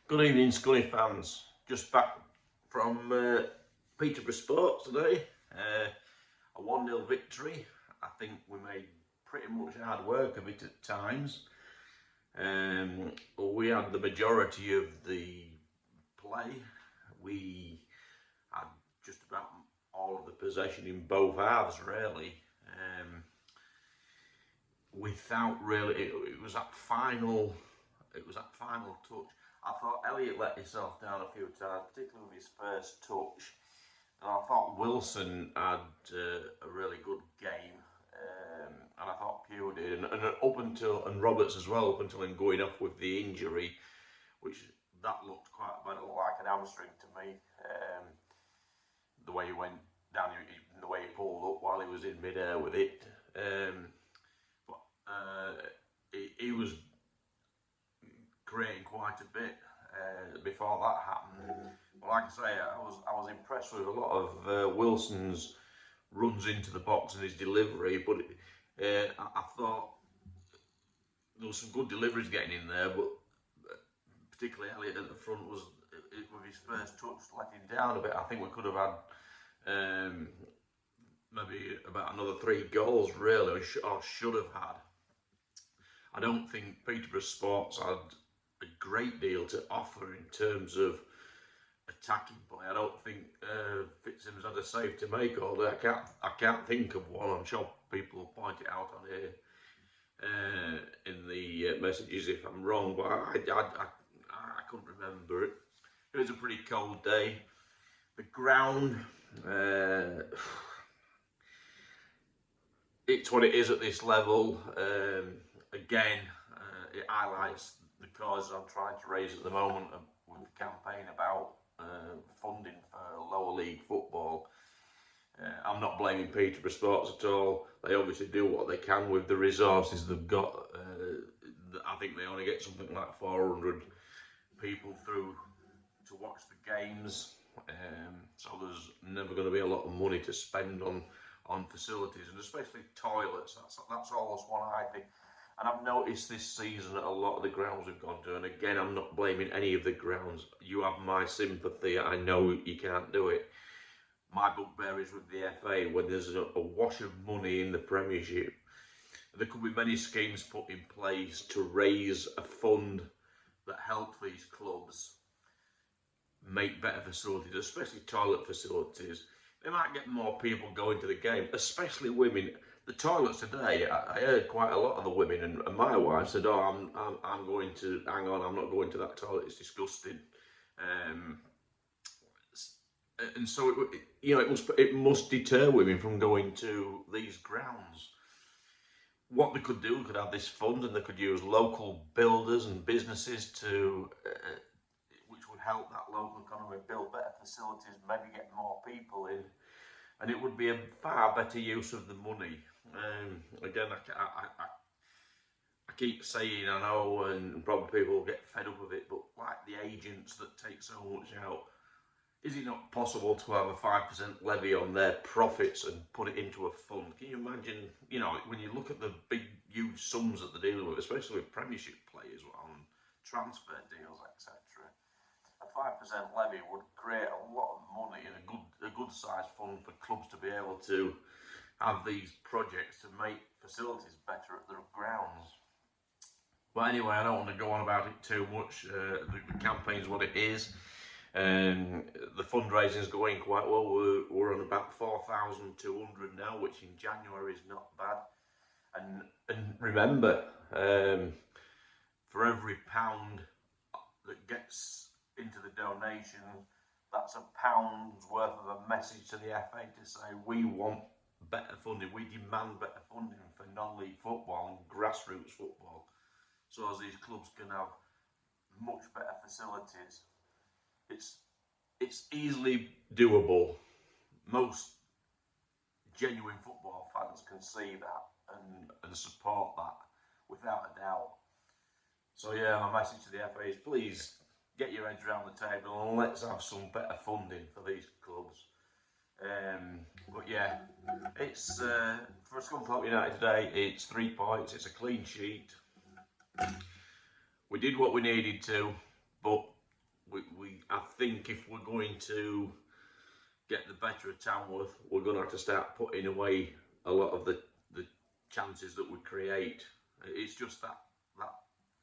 Good evening, Scunny fans. Just back from Peterborough Sports today. A 1-0 victory. I think we made pretty much hard work of it at times. We had the majority of the play. We had just about all of the possession in both halves, really. Without really, it was that final touch. I thought Elliot let himself down a few times, particularly with his first touch. And I thought Wilson had a really good game, and I thought Pugh did, and Roberts as well, up until him going off with the injury, which that looked quite like an hamstring to me. The way he went down, the way he pulled up while he was in midair with it. He was creating quite a bit before that happened. But like I say, I was impressed with a lot of Wilson's runs into the box and his delivery. But I thought there was some good deliveries getting in there, but particularly Elliot at the front was with his first touch letting down a bit. I think we could have had maybe about another 3 goals really, or should have had. I don't think Peterborough Sports had a great deal to offer in terms of attacking play. I don't think Fitzsimmons had a save to make all day. I can't think of one. I'm sure people will point it out on here in the messages if I'm wrong, but I couldn't remember it. It was a pretty cold day. The ground, it's what it is at this level. Again, it highlights the cause I'm trying to raise at the moment with the campaign about funding for lower league football. I'm not blaming Peterborough Sports at all. They obviously do what they can with the resources they've got. I think they only get something like 400 people through to watch the games. So there's never going to be a lot of money to spend on facilities, and especially toilets. That's always one I think. And I've noticed this season that a lot of the grounds we've gone to, and again, I'm not blaming any of the grounds. You have my sympathy. I know you can't do it. My bugbear is with the FA. When there's a wash of money in the Premiership, there could be many schemes put in place to raise a fund that help these clubs make better facilities, especially toilet facilities. They might get more people going to the game, especially women. The toilets today, I heard quite a lot of the women, and my wife said, "Oh, I'm going to hang on. I'm not going to that toilet. It's disgusting." And so it must deter women from going to these grounds. What they could do, we could have this fund, and they could use local builders and businesses to, which would help that local economy build better facilities, maybe get more people in, and it would be a far better use of the money. Again, I keep saying, I know, and probably people will get fed up with it, but like the agents that take so much out, is it not possible to have a 5% levy on their profits and put it into a fund? Can you imagine, when you look at the big, huge sums that they're dealing with, especially with Premiership players on transfer deals, etc. A 5% levy would create a lot of money and a good sized fund for clubs to be able to have these projects to make facilities better at their grounds. But anyway, I don't want to go on about it too much. The campaign's what it is. The fundraising is going quite well. We're on about 4,200 now, which in January is not bad. And remember, for every pound that gets into the donation, that's £1 worth of a message to the FA to say we want better funding, we demand better funding for non-league football and grassroots football, so as these clubs can have much better facilities. It's easily doable. Most genuine football fans can see that and support that without a doubt. So yeah, my message to the FA is please get your heads around the table and let's have some better funding for these clubs. But yeah, it's for Scunthorpe United today, it's 3 points, it's a clean sheet. We did what we needed to, but I think if we're going to get the better of Tamworth, we're going to have to start putting away a lot of the chances that we create. It's just that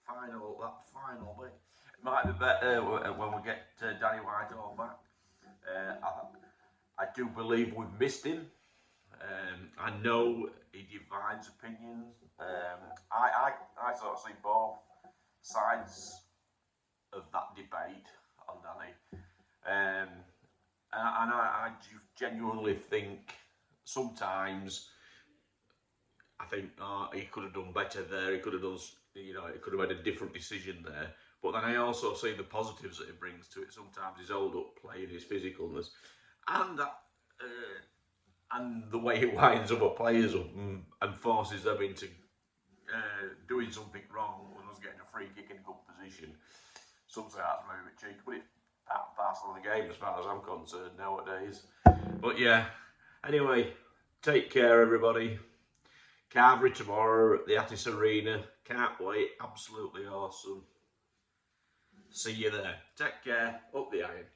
final bit. It might be better when we get Danny Whitehall back. I do believe we've missed him. I know he divides opinions. I sort of see both sides of that debate on Danny. And I genuinely think sometimes I think he could have done better there. He could have done, he could have made a different decision there. But then I also see the positives that he brings to it. Sometimes his hold-up play and his physicalness, and that, and the way he winds other players up and forces them into doing something wrong when us getting a free kick in a good position. Sometimes that's maybe a bit cheeky, but it's part and parcel of the game as far as I'm concerned nowadays. But yeah, anyway, take care everybody. Carvery tomorrow at the Attis Arena. Can't wait, absolutely awesome. See you there. Take care, up the iron.